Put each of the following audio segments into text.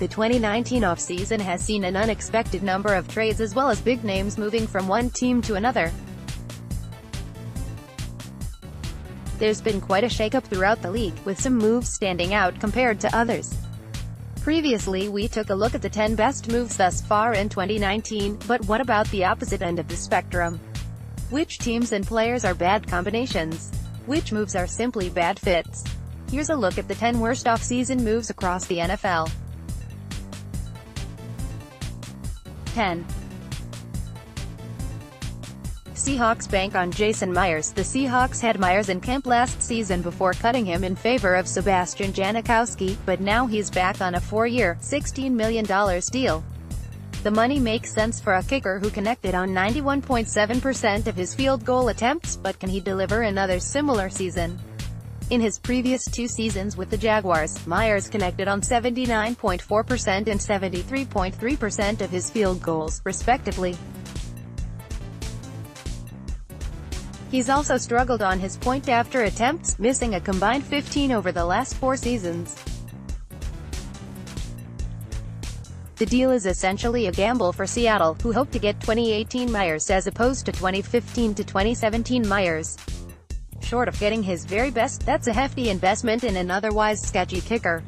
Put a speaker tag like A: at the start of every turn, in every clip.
A: The 2019 offseason has seen an unexpected number of trades as well as big names moving from one team to another. There's been quite a shakeup throughout the league, with some moves standing out compared to others. Previously we took a look at the 10 best moves thus far in 2019, but what about the opposite end of the spectrum? Which teams and players are bad combinations? Which moves are simply bad fits? Here's a look at the 10 worst off-season moves across the NFL. 10. Seahawks bank on Jason Myers. The Seahawks had Myers in camp last season before cutting him in favor of Sebastian Janikowski, but now he's back on a 4-year, $16 million deal. The money makes sense for a kicker who connected on 91.7% of his field goal attempts, but can he deliver another similar season? In his previous 2 seasons with the Jaguars, Myers connected on 79.4% and 73.3% of his field goals, respectively. He's also struggled on his point-after attempts, missing a combined 15 over the last 4 seasons. The deal is essentially a gamble for Seattle, who hope to get 2018 Myers as opposed to 2015 to 2017 Myers. Short of getting his very best, that's a hefty investment in an otherwise sketchy kicker.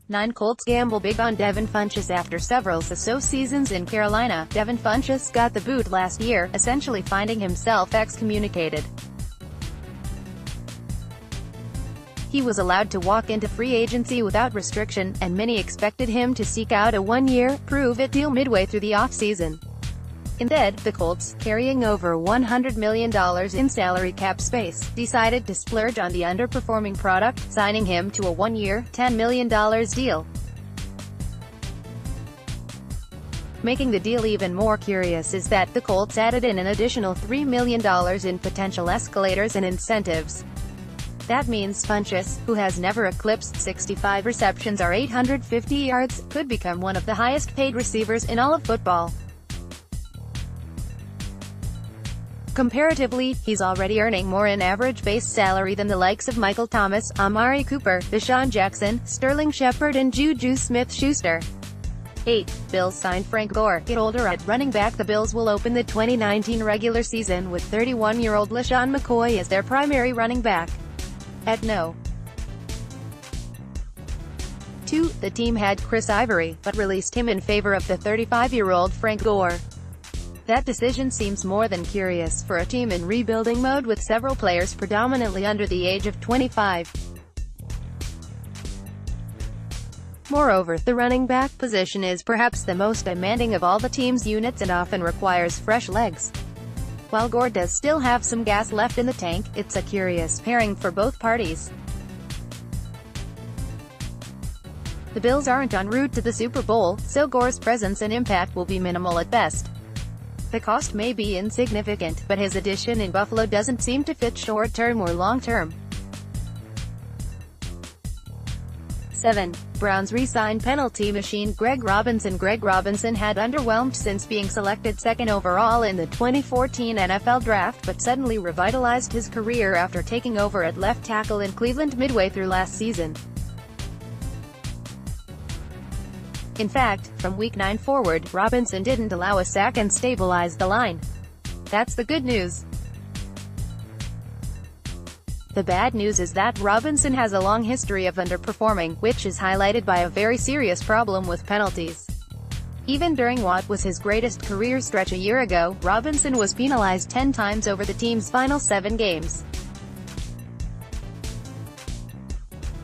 A: 9. Colts gamble big on Devin Funchess. After several so-so seasons in Carolina, Devin Funchess got the boot last year, essentially finding himself excommunicated. He was allowed to walk into free agency without restriction, and many expected him to seek out a 1-year, prove-it deal midway through the offseason. Instead, the Colts, carrying over $100 million in salary cap space, decided to splurge on the underperforming product, signing him to a 1-year, $10 million deal. Making the deal even more curious is that the Colts added in an additional $3 million in potential escalators and incentives. That means Funchess, who has never eclipsed 65 receptions or 850 yards, could become one of the highest-paid receivers in all of football. Comparatively, he's already earning more in average base salary than the likes of Michael Thomas, Amari Cooper, Deshaun Jackson, Sterling Shepard and Juju Smith-Schuster. 8. Bills signed Frank Gore. Get older at running back. The Bills will open the 2019 regular season with 31-year-old LeSean McCoy as their primary running back. At no. 2. The team had Chris Ivory, but released him in favor of the 35-year-old Frank Gore. That decision seems more than curious for a team in rebuilding mode with several players predominantly under the age of 25. Moreover, the running back position is perhaps the most demanding of all the team's units and often requires fresh legs. While Gore does still have some gas left in the tank, it's a curious pairing for both parties. The Bills aren't en route to the Super Bowl, so Gore's presence and impact will be minimal at best. The cost may be insignificant, but his addition in Buffalo doesn't seem to fit short-term or long-term. 7. Browns re-sign penalty machine Greg Robinson. Greg Robinson had underwhelmed since being selected 2nd overall in the 2014 NFL Draft, but suddenly revitalized his career after taking over at left tackle in Cleveland midway through last season. In fact, from Week 9 forward, Robinson didn't allow a sack and stabilized the line. That's the good news. The bad news is that Robinson has a long history of underperforming, which is highlighted by a very serious problem with penalties. Even during what was his greatest career stretch a year ago, Robinson was penalized 10 times over the team's final 7 games.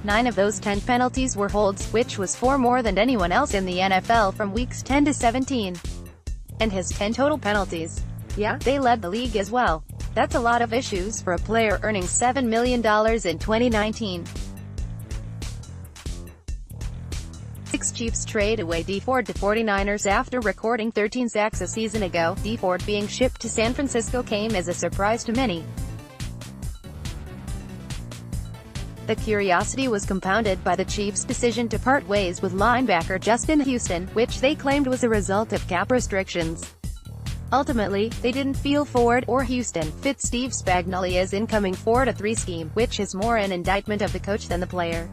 A: 9 of those 10 penalties were holds, which was 4 more than anyone else in the NFL from weeks 10 to 17. And his 10 total penalties. Yeah, they led the league as well. That's a lot of issues for a player earning $7 million in 2019. 6. Chiefs trade away Dee Ford to 49ers. After recording 13 sacks a season ago, Dee Ford being shipped to San Francisco came as a surprise to many. The curiosity was compounded by the Chiefs' decision to part ways with linebacker Justin Houston, which they claimed was a result of cap restrictions. Ultimately, they didn't feel Ford or Houston fit Steve Spagnuolo's incoming 4-3 scheme, which is more an indictment of the coach than the player.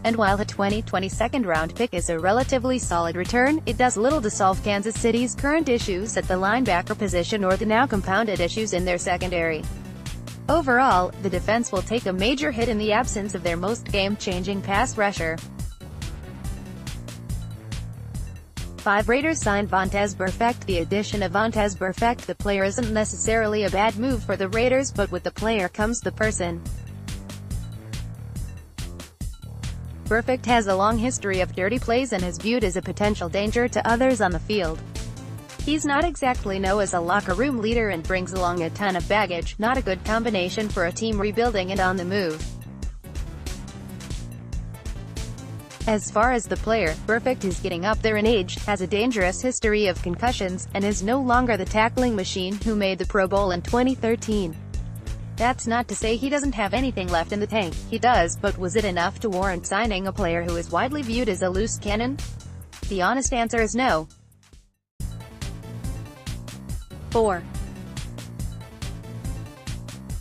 A: And while a 2020 second-round pick is a relatively solid return, it does little to solve Kansas City's current issues at the linebacker position or the now compounded issues in their secondary. Overall, the defense will take a major hit in the absence of their most game-changing pass rusher. 5. Raiders signed Vontaze Burfict. The addition of Vontaze Burfict, the player, isn't necessarily a bad move for the Raiders, but with the player comes the person. Burfict has a long history of dirty plays and is viewed as a potential danger to others on the field. He's not exactly known as a locker room leader and brings along a ton of baggage, not a good combination for a team rebuilding and on the move. As far as the player, Burfict is getting up there in age, has a dangerous history of concussions, and is no longer the tackling machine who made the Pro Bowl in 2013. That's not to say he doesn't have anything left in the tank. He does, but was it enough to warrant signing a player who is widely viewed as a loose cannon? The honest answer is no. 4.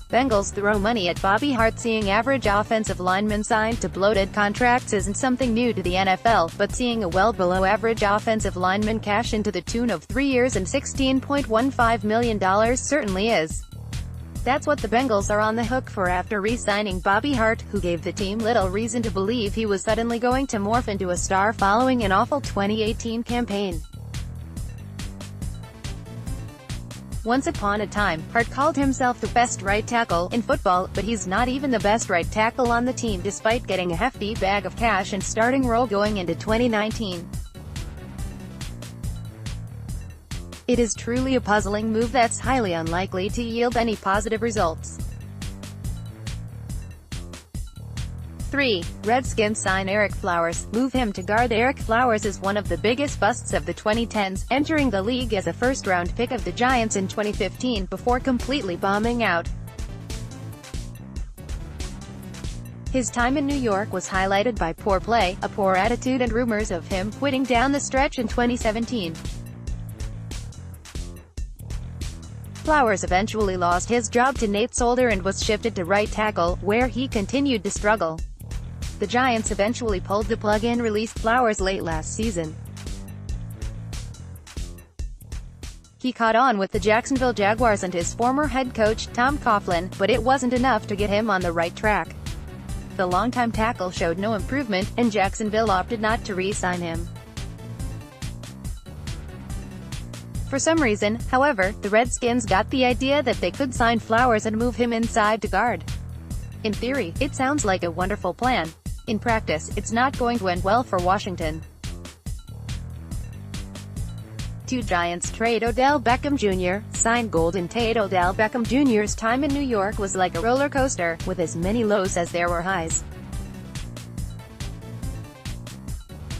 A: Bengals throw money at Bobby Hart. Seeing average offensive linemen signed to bloated contracts isn't something new to the NFL, but seeing a well below average offensive lineman cash into the tune of 3 years and $16.15 million certainly is. That's what the Bengals are on the hook for after re-signing Bobby Hart, who gave the team little reason to believe he was suddenly going to morph into a star following an awful 2018 campaign. Once upon a time, Hart called himself the best right tackle in football, but he's not even the best right tackle on the team despite getting a hefty bag of cash and starting role going into 2019. It is truly a puzzling move that's highly unlikely to yield any positive results. 3. Redskins sign Eric Flowers, move him to guard. Eric Flowers is one of the biggest busts of the 2010s, entering the league as a first-round pick of the Giants in 2015 before completely bombing out. His time in New York was highlighted by poor play, a poor attitude and rumors of him quitting down the stretch in 2017. Flowers eventually lost his job to Nate Solder and was shifted to right tackle, where he continued to struggle. The Giants eventually pulled the plug and released Flowers late last season. He caught on with the Jacksonville Jaguars and his former head coach, Tom Coughlin, but it wasn't enough to get him on the right track. The longtime tackle showed no improvement, and Jacksonville opted not to re-sign him. For some reason, however, the Redskins got the idea that they could sign Flowers and move him inside to guard. In theory, it sounds like a wonderful plan. In practice, it's not going to end well for Washington. 2. Giants trade Odell Beckham Jr., sign Golden Tate. Odell Beckham Jr.'s time in New York was like a roller coaster, with as many lows as there were highs.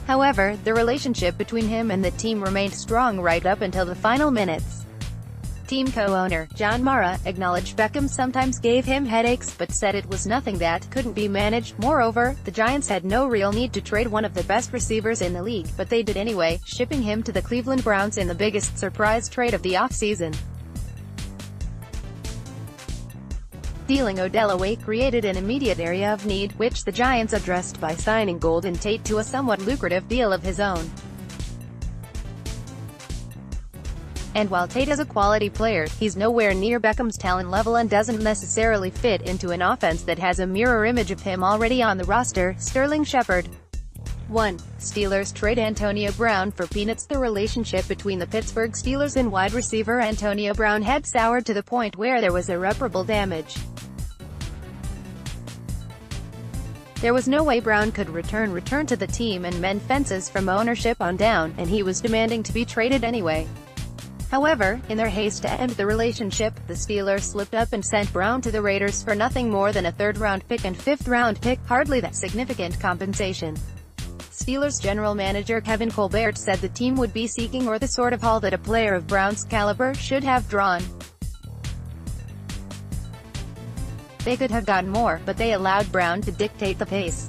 A: However, the relationship between him and the team remained strong right up until the final minutes. Team co-owner, Jason Myer, acknowledged Beckham sometimes gave him headaches, but said it was nothing that couldn't be managed. Moreover, the Giants had no real need to trade one of the best receivers in the league, but they did anyway, shipping him to the Cleveland Browns in the biggest surprise trade of the offseason. Dealing Odell away created an immediate area of need, which the Giants addressed by signing Golden Tate to a somewhat lucrative deal of his own. And while Tate is a quality player, he's nowhere near Beckham's talent level and doesn't necessarily fit into an offense that has a mirror image of him already on the roster. Sterling Shepard. 1. Steelers trade Antonio Brown for peanuts. The relationship between the Pittsburgh Steelers and wide receiver Antonio Brown had soured to the point where there was irreparable damage. There was no way Brown could return to the team and mend fences from ownership on down, and he was demanding to be traded anyway. However, in their haste to end the relationship, the Steelers slipped up and sent Brown to the Raiders for nothing more than a third-round pick and fifth-round pick, hardly that significant compensation. Steelers general manager Kevin Colbert said the team would be seeking or the sort of haul that a player of Brown's caliber should have drawn. They could have gotten more, but they allowed Brown to dictate the pace.